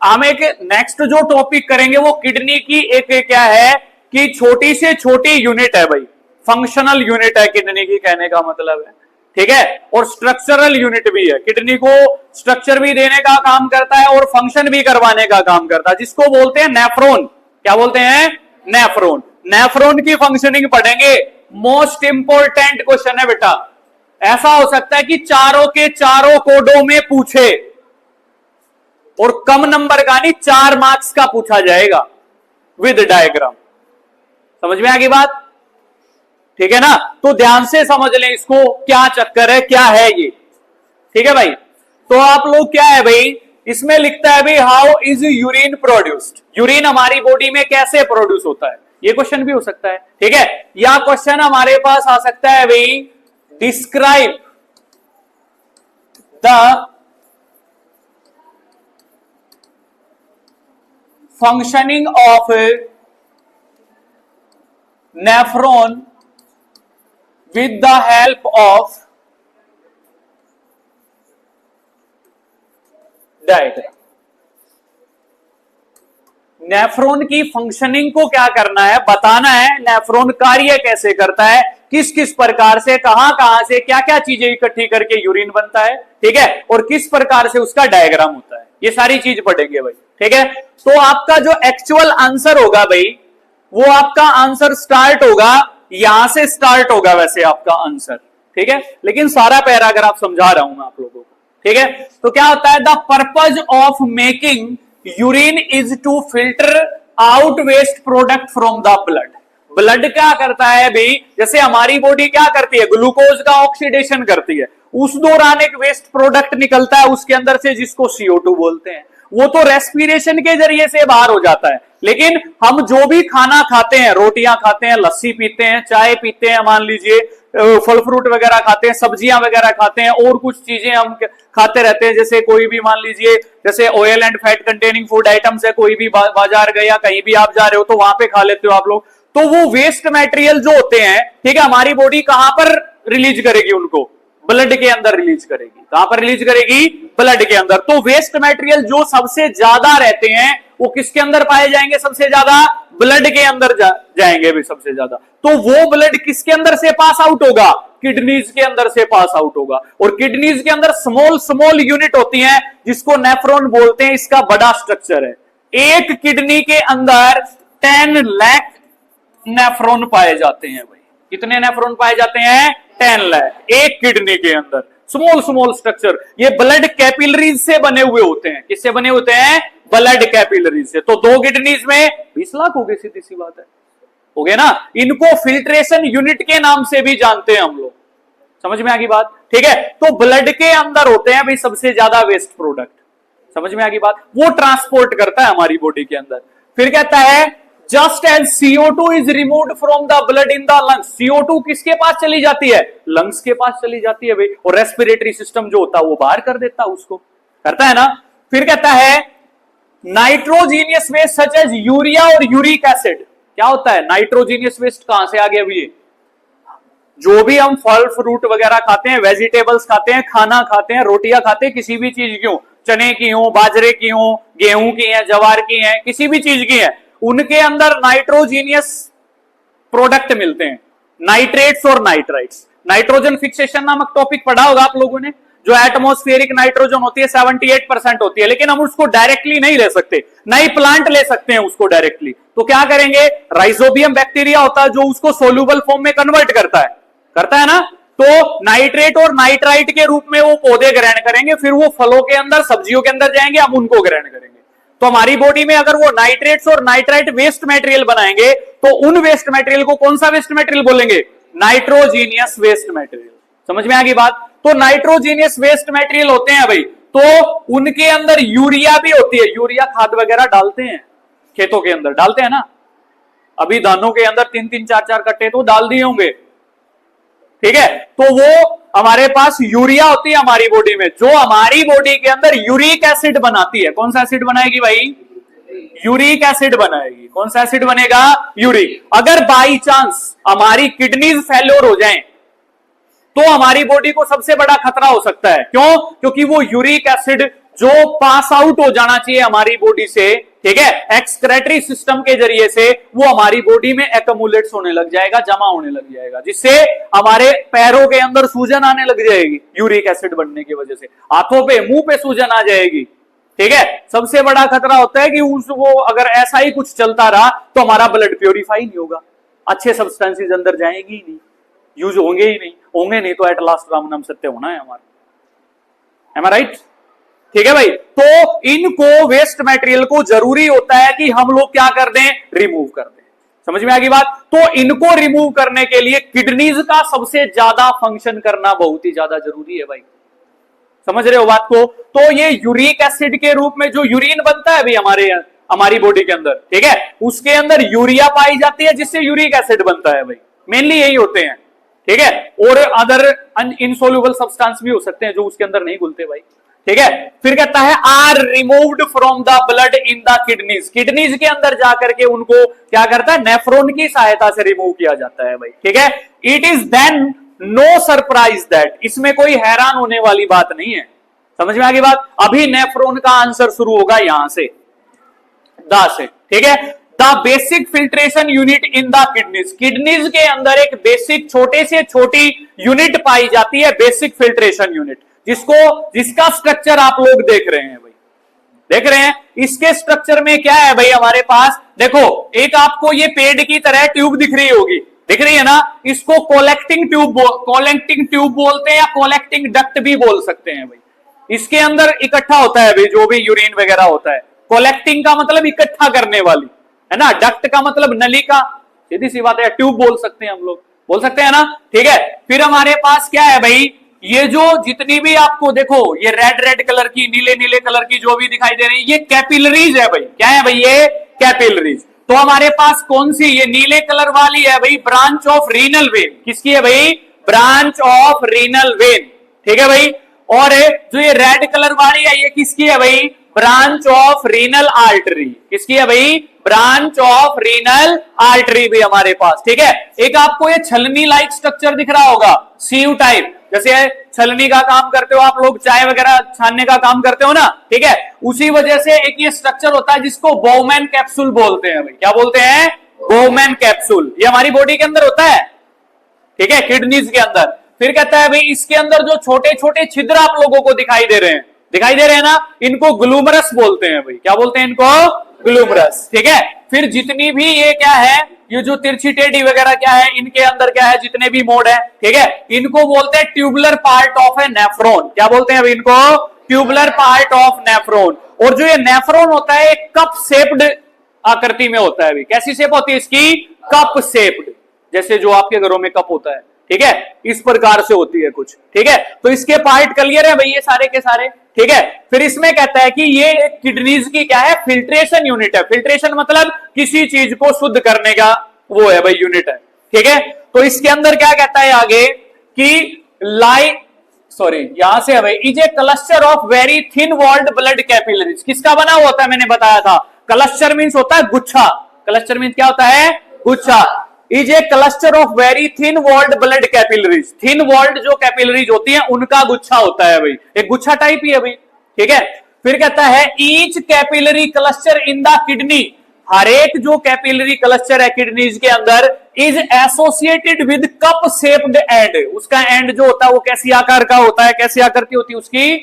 हम एक नेक्स्ट जो टॉपिक करेंगे वो किडनी की एक क्या है कि छोटी से छोटी यूनिट है भाई, फंक्शनल यूनिट है किडनी की, कहने का मतलब है, ठीक है। और स्ट्रक्चरल यूनिट भी है, किडनी को स्ट्रक्चर भी देने का काम करता है और फंक्शन भी करवाने का काम करता है, जिसको बोलते हैं नेफ्रॉन। क्या बोलते हैं? नेफ्रॉन। नेफ्रॉन की फंक्शनिंग पढ़ेंगे, मोस्ट इंपोर्टेंट क्वेश्चन है बेटा। ऐसा हो सकता है कि चारों के चारों कोडों में पूछे, और कम नंबर का नहीं, 4 मार्क्स का पूछा जाएगा विद डायग्राम। समझ में आ गई बात? ठीक है ना? तो ध्यान से समझ लें इसको, क्या चक्कर है, क्या है ये, ठीक है भाई। तो आप लोग क्या है भाई, इसमें लिखता है भाई how is urine produced, urine हमारी बॉडी में कैसे प्रोड्यूस होता है, ये क्वेश्चन भी हो सकता है, ठीक है। या क्वेश्चन हमारे पास आ सकता है भाई, describe the functioning of nephron with the help of diagram। Nephron की फंक्शनिंग को क्या करना है, बताना है, नेफ्रॉन कार्य कैसे करता है, किस किस प्रकार से, कहां कहां से क्या क्या चीजें इकट्ठी करके यूरिन बनता है, ठीक है, और किस प्रकार से उसका डायग्राम होता है, ये सारी चीज पढ़ेंगे भाई, ठीक है। तो आपका जो एक्चुअल आंसर होगा भाई, वो आपका आंसर स्टार्ट होगा, यहां से स्टार्ट होगा वैसे आपका आंसर, ठीक है, लेकिन सारा पैराग्राफ समझा रहा हूं मैं आप लोगों को, ठीक है। तो क्या होता है, the purpose of making urine is to filter out waste product from the blood. Blood क्या करता है भाई, जैसे हमारी बॉडी क्या करती है, ग्लूकोज का ऑक्सीडेशन करती है, उस दौरान एक वेस्ट प्रोडक्ट निकलता है उसके अंदर से, जिसको CO2 बोलते हैं। वो तो रेस्पिरेशन के जरिए से बाहर हो जाता है, लेकिन हम जो भी खाना खाते हैं, रोटियां खाते हैं, लस्सी पीते हैं, चाय पीते हैं, मान लीजिए फल फ्रूट वगैरह खाते हैं, सब्जियां वगैरह खाते हैं, और कुछ चीजें हम खाते रहते हैं, जैसे कोई भी मान लीजिए जैसे oil and fat containing food items है, कोई भी बाजार गए या कहीं भी आप जा रहे हो तो वहां पे खा लेते हो आप लोग, तो वो वेस्ट मटेरियल जो होते हैं, ठीक है, हमारी बॉडी कहां पर रिलीज करेगी उनको, ब्लड के अंदर रिलीज करेगी। कहां पर रिलीज करेगी? ब्लड के अंदर। तो वेस्ट मटेरियल जो सबसे ज्यादा रहते हैं वो किसके अंदर पाए जाएंगे? सबसे ज्यादा ब्लड के अंदर जाएंगे भी सबसे ज्यादा। तो वो ब्लड किसके अंदर से पास आउट होगा? किडनीज के अंदर से पास आउट होगा। और किडनीज के अंदर स्मॉल स्मॉल यूनिट होती हैं जिसको नेफ्रॉन बोलते हैं। इसका बड़ा स्ट्रक्चर है। एक किडनी के अंदर 10 लाख नेफ्रॉन पाए जाते हैं भाई। कितने नेफ्रॉन पाए जाते हैं? 10 लाख एक किडनी के अंदर। स्मॉल स्मॉल स्ट्रक्चर, ये ब्लड कैपिलरीज से बने हुए होते हैं। किससे बने होते हैं? ब्लड कैपिलरीज से। तो 2 किडनीज में 20 लाख हो गए, सीधी सी बात है, हो गया ना। इनको फिल्ट्रेशन यूनिट के नाम से भी जानते हैं हम लोग। समझ में आ गई बात? ठीक है। तो ब्लड के अंदर होते हैं भाई सबसे ज्यादा वेस्ट प्रोडक्ट। समझ में आ गई बात? वो ट्रांसपोर्ट करता है हमारी बॉडी के अंदर। फिर कहता है just as CO2 is removed from the blood in the lungs. CO2 किसके पास चली जाती है? लंग्स के पास चली जाती है भाई। और रेस्पिरेटरी सिस्टम जो होता है वो बाहर कर देता है उसको, करता है ना। फिर कहता है nitrogenous waste such as urea और यूरिक एसिड। क्या होता है नाइट्रोजीनियस वेस्ट? कहां से आ गया अभी? जो भी हम फल फ्रूट वगैरह खाते हैं, वेजिटेबल्स खाते हैं, खाना खाते हैं, रोटियां खाते हैं, किसी भी चीज की हो, चने की हो, बाजरे की हो, गेहूं की है, जवार की है, किसी भी चीज की है, उनके अंदर नाइट्रोजीनियस प्रोडक्ट मिलते हैं, नाइट्रेट्स और नाइट्राइट्स। नाइट्रोजन फिक्सेशन नामक टॉपिक पढ़ा होगा आप लोगों ने। जो एटमॉस्फेरिक नाइट्रोजन होती है 78% होती है, लेकिन हम उसको डायरेक्टली नहीं ले सकते, नहीं प्लांट ले सकते हैं उसको डायरेक्टली। तो क्या करेंगे? राइजोबियम बैक्टीरिया होता है जो उसको सोल्यूबल फॉर्म में कन्वर्ट करता है ना। तो नाइट्रेट और नाइट्राइट के रूप में वो पौधे ग्रहण करेंगे, फिर वो फलों के अंदर, सब्जियों के अंदर जाएंगे, हम उनको ग्रहण करेंगे। तो हमारी बॉडी में अगर वो नाइट्रेट्स और नाइट्राइट वेस्ट मटेरियल बनाएंगे तो उन वेस्ट मटेरियल को कौन सा वेस्ट मटेरियल बोलेंगे? Nitrogenous waste material. समझ में आ गई बात? तो नाइट्रोजीनियस वेस्ट मटेरियल होते हैं भाई, तो उनके अंदर यूरिया भी होती है। यूरिया खाद वगैरह डालते हैं, खेतों के अंदर डालते हैं ना। अभी धानों के अंदर 3-3, 4-4 कट्टे तो डाल दिए होंगे, ठीक है। तो वो हमारे पास यूरिया होती है हमारी बॉडी में, जो हमारी बॉडी के अंदर यूरिक एसिड बनाती है। कौन सा एसिड बनाएगी भाई? यूरिक एसिड बनाएगी। कौन सा एसिड बनेगा? यूरिक। अगर बाई चांस हमारी किडनीज फेल्योर हो जाएं तो हमारी बॉडी को सबसे बड़ा खतरा हो सकता है। क्यों? क्योंकि वो यूरिक एसिड जो पास आउट हो जाना चाहिए हमारी बॉडी से, ठीक है, एक्सक्रेटरी सिस्टम के जरिए से, वो हमारी बॉडी में एक्यूमुलेट्स होने लग जाएगा, जमा होने लग जाएगा, जिससे हमारे पैरों के अंदर सूजन आने लग जाएगी यूरिक एसिड बढ़ने की वजह से, हाथों पे मुंह पे सूजन आ जाएगी, ठीक है। सबसे बड़ा खतरा होता है कि वो अगर ऐसा ही कुछ चलता रहा तो हमारा ब्लड प्योरीफाई नहीं होगा, अच्छे सब्सटेंसेस अंदर जाएंगे ही नहीं, यूज होंगे ही नहीं, होंगे नहीं तो एट लास्ट राम नाम सत्य होना है हमारा, एम आई राइट? ठीक है भाई, तो इनको वेस्ट मटेरियल को जरूरी होता है कि हम लोग क्या कर दें, रिमूव कर दें। समझ में आ गई बात? तो इनको रिमूव करने के लिए किडनीज का सबसे ज्यादा फंक्शन करना बहुत ही ज्यादा जरूरी है भाई, समझ रहे हो बात को? तो ये यूरिक एसिड के रूप में जो यूरिन बनता है भाई हमारी बॉडी के अंदर, ठीक है, उसके अंदर यूरिया पाई जाती है जिससे यूरिक एसिड बनता है भाई, मेनली यही होते हैं, ठीक है, और अदर इनसोल्यूबल सब्सटेंस भी हो सकते हैं जो उसके अंदर नहीं घुलते भाई, ठीक है। फिर कहता है are removed from the blood in the kidneys, kidneys के अंदर जाकर के उनको क्या करता है, नेफ्रॉन की सहायता से रिमूव किया जाता है भाई, ठीक है। It is then no surprise that, इसमें कोई हैरान होने वाली बात नहीं है, समझ में आ गई बात? अभी नेफ्रॉन का आंसर शुरू होगा यहां से, द से, ठीक है। The basic filtration unit in the kidneys, kidneys के अंदर एक बेसिक छोटे से छोटी यूनिट पाई जाती है, बेसिक फिल्ट्रेशन यूनिट, जिसका स्ट्रक्चर आप लोग देख रहे हैं भाई, देख रहे हैं? इसके स्ट्रक्चर में क्या है भाई हमारे पास, देखो एक आपको ये पेड़ की तरह ट्यूब दिख रही होगी, दिख रही है ना, इसको कलेक्टिंग ट्यूब बोलते हैं या कलेक्टिंग डक्ट भी बोल सकते हैं भाई। इसके अंदर इकट्ठा होता है भाई जो भी यूरिन वगैरह होता है, कलेक्टिंग का मतलब इकट्ठा करने वाली है ना, डक्ट का मतलब नलिका, सीधी सी बात है, ट्यूब बोल सकते हैं हम लोग, बोल सकते हैं ना, ठीक है। फिर हमारे पास क्या है भाई, ये जो जितनी भी आपको देखो ये रेड कलर की, नीले नीले कलर की जो भी दिखाई दे रही है, ये कैपिलरीज है भाई, क्या है भाई, ये कैपिलरीज। तो हमारे पास कौन सी, ये नीले कलर वाली है भाई, ब्रांच ऑफ रीनल वेन, किसकी है भाई, ब्रांच ऑफ रीनल वेन, ठीक है भाई। और जो ये रेड कलर वाली है ये किसकी है भाई, ब्रांच ऑफ रीनल आर्टरी, किसकी है भाई, ब्रांच ऑफ रीनल आर्टरी भी हमारे पास, ठीक है। एक आपको ये छलनी लाइक स्ट्रक्चर दिख रहा होगा, सीव टाइप, जैसे छलनी का काम करते हो आप लोग, चाय वगैरह छानने का काम करते हो ना, ठीक है, उसी वजह से एक ये स्ट्रक्चर होता है जिसको बोमेन कैप्सूल बोलते हैं भाई, क्या बोलते हैं, बोमेन कैप्सूल, ये हमारी बॉडी के अंदर होता है, ठीक है, किडनीज के अंदर। फिर कहता है भाई इसके अंदर जो छोटे छोटे छिद्र आप लोगों को दिखाई दे रहे हैं ना, इनको ग्लूमरस बोलते हैं भाई, क्या बोलते हैं इनको, ग्लूमरस, ठीक है। फिर जितनी भी ये क्या है, ये जो तिरछी टेढ़ी वगैरह क्या है, इनके अंदर क्या है, जितने भी मोड है, ठीक है, इनको बोलते हैं tubular part of A nephron, क्या बोलते हैं अभी इनको, ट्यूबुलर पार्ट ऑफ नेफ्रॉन। और जो ये नेफ्रॉन होता है एक कप शेप्ड आकृति में होता है अभी, कैसी शेप होती है इसकी, कप शेप्ड, जैसे जो आपके घरों में कप होता है, ठीक है, इस प्रकार से होती है कुछ, ठीक है। तो इसके पार्ट क्लियर है भाई ये सारे के सारे, ठीक है। फिर इसमें कहता है कि ये एक किडनीज की क्या है, फिल्ट्रेशन यूनिट है, फिल्ट्रेशन मतलब किसी चीज को शुद्ध करने का वो है भाई, यूनिट है, ठीक है। तो इसके अंदर क्या कहता है आगे कि यहां से है भाई, is a cluster of very thin walled blood capillaries, किसका बना हुआ होता है, मैंने बताया था, क्लस्टर मीन्स होता है गुच्छा, क्लस्टर मीन्स क्या होता है, गुच्छा, is a cluster of very thin walled blood capillaries, thin walled जो कैपिलरीज होती हैं उनका गुच्छा होता है भाई, एक गुच्छा टाइप ही है भाई, ठीक है। फिर कहता है each capillary cluster in the kidney, हर एक जो कैपिलरी क्लस्टर है किडनीज के अंदर, is associated with cup shaped end, उसका एंड जो होता है वो कैसी आकार का होता है, कैसी आकृति होती है उसकी,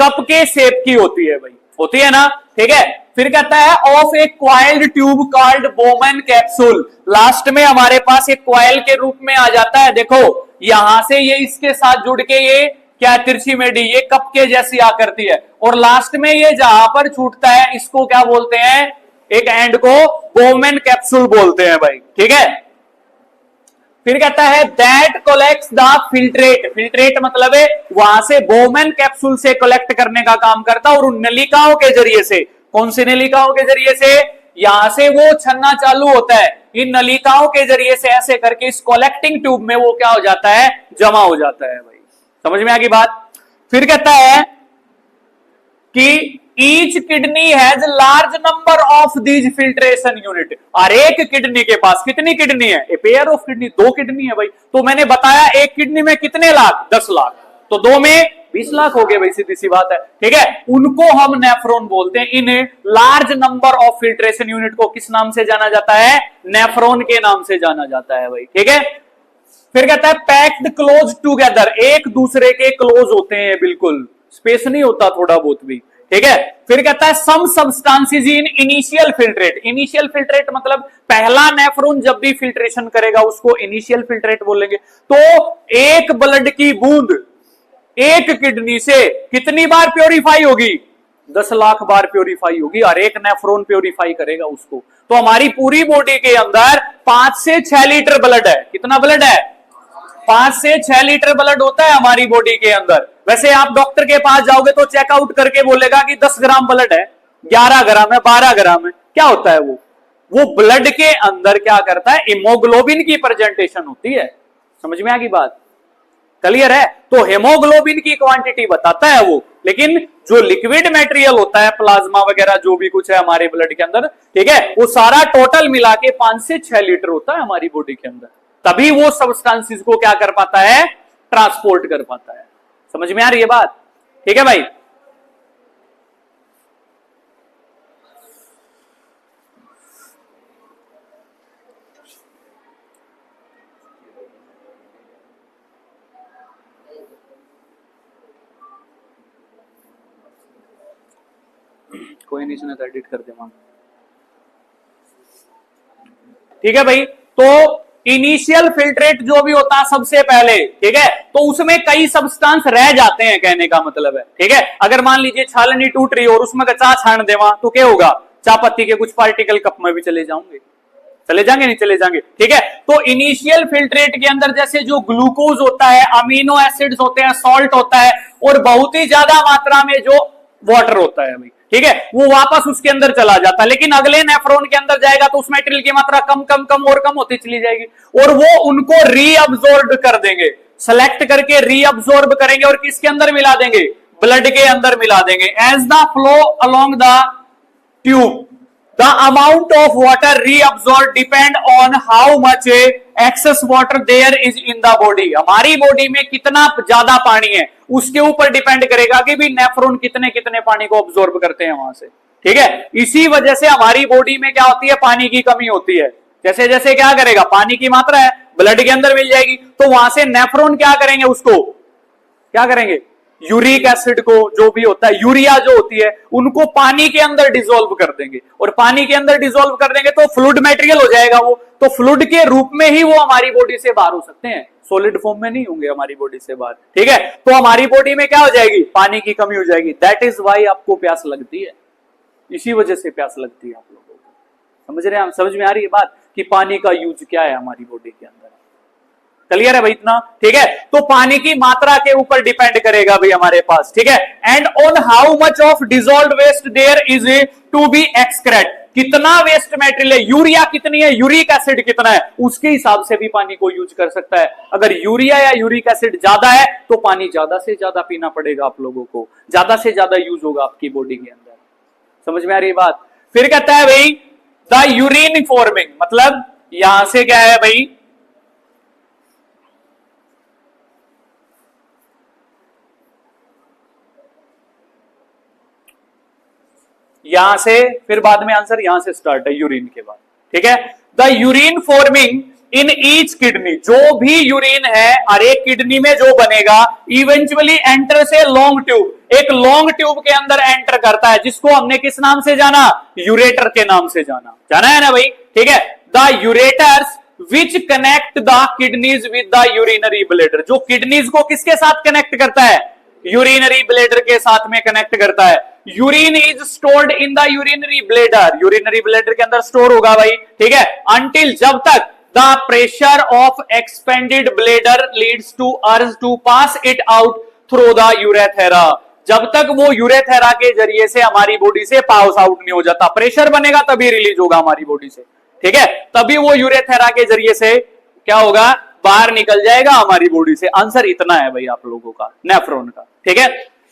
कप के शेप की होती है भाई, होती है ना, ठीक है। फिर कहता है of A coiled tube called Bowman capsule, last में हमारे पास एक क्वाइल के रूप में आ जाता है, देखो यहां से ये इसके साथ जुड़ के ये क्या तिरछी मेढ़ी, ये कप के जैसी आकृति है, और लास्ट में ये जहां पर छूटता है इसको क्या बोलते हैं, एक एंड को बोमेन कैप्सूल बोलते हैं भाई, ठीक है। फिर कहता है that collects the filtrate, filtrate मतलब है वहां से बोमेन कैप्सूल से कलेक्ट करने का काम करता है, और उन नलिकाओं के जरिए से, कौन सी नलिकाओं के जरिए से, यहां से वो छन्ना चालू होता है, इन नलिकाओं के जरिए से ऐसे करके इस कलेक्टिंग ट्यूब में वो क्या हो जाता है, जमा हो जाता है भाई, समझ में आ गई बात। फिर कहता है कि each kidney has large number of these filtration unit, और एक किडनी के पास कितनी किडनी है, ए पेयर ऑफ किडनी, दो किडनी है भाई, तो मैंने बताया एक किडनी में कितने लाख, 10 लाख, तो दो में 20 लाख हो गए भाई, सीधी सी बात है। ठीक है, उनको हम नेफ्रॉन बोलते हैं। In large number of filtration unit को किस नाम से जाना जाता है? नेफ्रॉन के नाम से जाना जाता है भाई। ठीक है, फिर कहता है पैक्ड क्लोज टूगेदर, एक दूसरे के क्लोज होते हैं, बिल्कुल स्पेस नहीं होता थोड़ा बहुत भी। ठीक है, फिर कहता है some substances in initial filtrate. Initial filtrate मतलब पहला नेफ्रॉन जब भी फिल्ट्रेशन करेगा उसको इनिशियल फिल्ट्रेट बोलेंगे। तो एक ब्लड की बूंद एक किडनी से कितनी बार प्योरीफाई होगी? 10 लाख बार प्योरीफाई होगी, और एक नेफ्रॉन प्योरीफाई करेगा उसको। तो हमारी पूरी बॉडी के अंदर 5 से 6 लीटर ब्लड है। कितना ब्लड है? 5 से 6 लीटर ब्लड होता है हमारी बॉडी के अंदर। वैसे आप डॉक्टर के पास जाओगे तो चेकआउट करके बोलेगा कि 10 ग्राम ब्लड है, 11 ग्राम है, 12 ग्राम है। क्या होता है वो ब्लड के अंदर क्या करता है? हीमोग्लोबिन की प्रेजेंटेशन होती है। समझ में आ गई बात? क्लियर है? तो हेमोग्लोबिन की क्वांटिटी बताता है वो, लेकिन जो लिक्विड मटेरियल होता है, प्लाज्मा वगैरह जो भी कुछ है हमारे ब्लड के अंदर, ठीक है, वो सारा टोटल मिला के 5 से 6 लीटर होता है हमारी बॉडी के अंदर। तभी वो सब्सटेंसेस को क्या कर पाता है? ट्रांसपोर्ट कर पाता है। समझ में आ रही है बात? ठीक है भाई। कोई नहीं, इसने एडिट कर दे। ठीक है भाई, तो इनिशियल फिल्ट्रेट जो भी होता है सबसे पहले, ठीक है, तो उसमें कई सब्सटेंस रह जाते हैं, कहने का मतलब है। ठीक है, अगर मान लीजिए छालनी टूट रही और उसमें चा छान देवा तो क्या होगा? चाय पत्ती के कुछ पार्टिकल कप में भी चले जाएंगे, नहीं चले जाएंगे। ठीक है, तो इनिशियल फिल्ट्रेट के अंदर जैसे जो ग्लूकोज होता है, अमीनो एसिड्स होते हैं, सॉल्ट होता है, और बहुत ही ज्यादा मात्रा में जो वाटर होता है भाई, ठीक है, वो वापस उसके अंदर चला जाता है। लेकिन अगले नेफ्रॉन के अंदर जाएगा तो उस मेटेरियल की मात्रा कम कम कम और कम होती चली जाएगी, और वो उनको रीअब्सॉर्ब कर देंगे, सेलेक्ट करके रीअब्सॉर्ब करेंगे और किसके अंदर मिला देंगे? ब्लड के अंदर मिला देंगे। As the flow along the tube, the amount of water reabsorbed depend on how much excess water there is in the body। हमारी बॉडी में कितना ज्यादा पानी है उसके ऊपर डिपेंड करेगा कि भी नेफ्रॉन कितने कितने पानी को ऑब्जॉर्ब करते हैं वहां से। ठीक है, इसी वजह से हमारी बॉडी में क्या होती है? पानी की कमी होती है। जैसे जैसे क्या करेगा? पानी की मात्रा है ब्लड के अंदर मिल जाएगी, तो वहां से नेफ्रॉन क्या करेंगे? उसको क्या करेंगे? यूरिक एसिड को, जो भी होता है, यूरिया जो होती है, उनको पानी के अंदर डिसॉल्व कर देंगे, और पानी के अंदर डिसॉल्व कर देंगे तो फ्लूइड मटेरियल हो जाएगा वो। तो फ्लूइड के रूप में ही वो हमारी बॉडी से बाहर हो सकते हैं, सॉलिड फॉर्म में नहीं होंगे हमारी बॉडी से बाहर। ठीक है, तो हमारी बॉडी में क्या हो जाएगी? पानी की कमी हो जाएगी। दैट इज वाई आपको प्यास लगती है, इसी वजह से प्यास लगती है आप लोगों को। समझ रहे हैं? समझ में आ रही है बात कि पानी का यूज क्या है हमारी बॉडी के अंदर? क्लियर है भाई इतना? ठीक है, तो पानी की मात्रा के ऊपर डिपेंड करेगा भाई हमारे पास। ठीक है, and on how much of dissolved waste there is to be excrete, कितना वेस्ट मटेरियल है, यूरिया कितनी है, यूरिक एसिड कितना है, उसके हिसाब से भी पानी को यूज कर सकता है। अगर यूरिया या यूरिक एसिड ज्यादा है तो पानी ज्यादा से ज्यादा पीना पड़ेगा आप लोगों को, ज्यादा से ज्यादा यूज होगा आपकी बॉडी के अंदर। समझ में आ रही बात? फिर कहता है भाई द यूरिन फॉर्मिंग, मतलब यहां से क्या है भाई? यहां से फिर बाद में आंसर यहां से स्टार्ट है यूरिन के बाद। ठीक है, the urine forming in each kidney, जो भी यूरिन है हर एक किडनी में जो बनेगा, इवेंचुअली एंटर से लॉन्ग ट्यूब, एक लॉन्ग ट्यूब के अंदर एंटर करता है, जिसको हमने किस नाम से जाना? यूरेटर के नाम से जाना है ना भाई? ठीक है, the ureters which connect the kidneys with the urinary bladder, जो किडनीज को किसके साथ कनेक्ट करता है? यूरिनरी ब्लैडर के साथ में कनेक्ट करता है। Urine is stored in the urinary bladder, urinary bladder के अंदर स्टोर होगा भाई। ठीक है, अंटिल, जब तक the pressure of expanded bladder leads to urge to pass it out through the urethra, जब तक वो यूरेथेरा के जरिए से हमारी बॉडी से पास आउट नहीं हो जाता। प्रेशर बनेगा तभी रिलीज होगा हमारी बॉडी से। ठीक है, तभी वो यूरेथेरा के जरिए से क्या होगा? बाहर निकल जाएगा हमारी बॉडी से। आंसर इतना है भाई आप लोगों का, नेफ्रॉन का। ठीक है,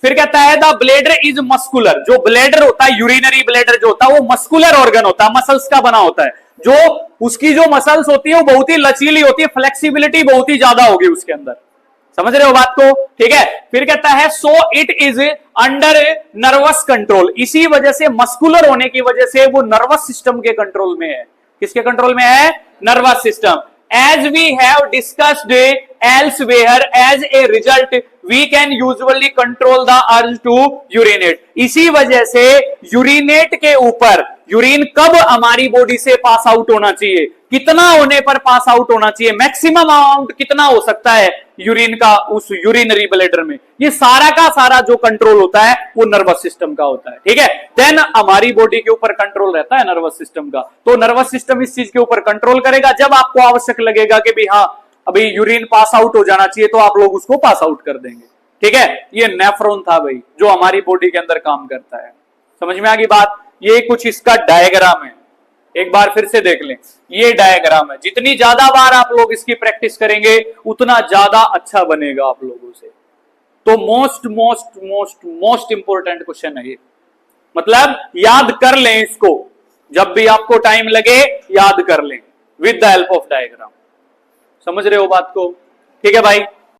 फिर कहता है द ब्लैडर इज मस्कुलर, जो ब्लैडर होता है, यूरिनरी ब्लैडर जो होता है, वो मस्कुलर ऑर्गन होता है, मसल्स का बना होता है। जो उसकी जो मसल्स होती है वो बहुत ही लचीली होती है, फ्लेक्सिबिलिटी बहुत ही ज्यादा होगी उसके अंदर। समझ रहे हो बात को? ठीक है, फिर कहता है so it is under nervous control, इसी वजह से मस्कुलर होने की वजह से वो नर्वस सिस्टम के कंट्रोल में है। किसके कंट्रोल में है? Nervous system. As we have discussed elsewhere, as a result we can usually control the urge to urinate, इसी वजह से यूरिनेट के ऊपर, यूरिन कब हमारी बॉडी से पास आउट होना चाहिए, कितना होने पर पास आउट होना चाहिए, मैक्सिमम अमाउंट कितना हो सकता है यूरिन का उस यूरिनरी ब्लैडर में, ये सारा का सारा जो कंट्रोल होता है वो नर्वस सिस्टम का होता है। ठीक है, देन हमारी बॉडी के ऊपर कंट्रोल रहता है नर्वस सिस्टम का। तो नर्वस सिस्टम इस चीज के ऊपर कंट्रोल करेगा, जब आपको आवश्यक लगेगा कि भाई हाँ अभी यूरिन पास आउट हो जाना चाहिए तो आप लोग उसको पास आउट कर देंगे। ठीक है, ये नेफ्रॉन था भाई जो हमारी बॉडी के अंदर काम करता है। समझ में आ गई बात? ये कुछ इसका डायग्राम है, एक बार फिर से देख लें, ये डायग्राम है। जितनी ज्यादा बार आप लोग इसकी प्रैक्टिस करेंगे उतना ज्यादा अच्छा बनेगा आप लोगों से। तो most most most most important question है ये, मतलब याद कर लें इसको, जब भी आपको टाइम लगे याद कर लें with the help of diagram. समझ रहे हो बात को? ठीक है भाई।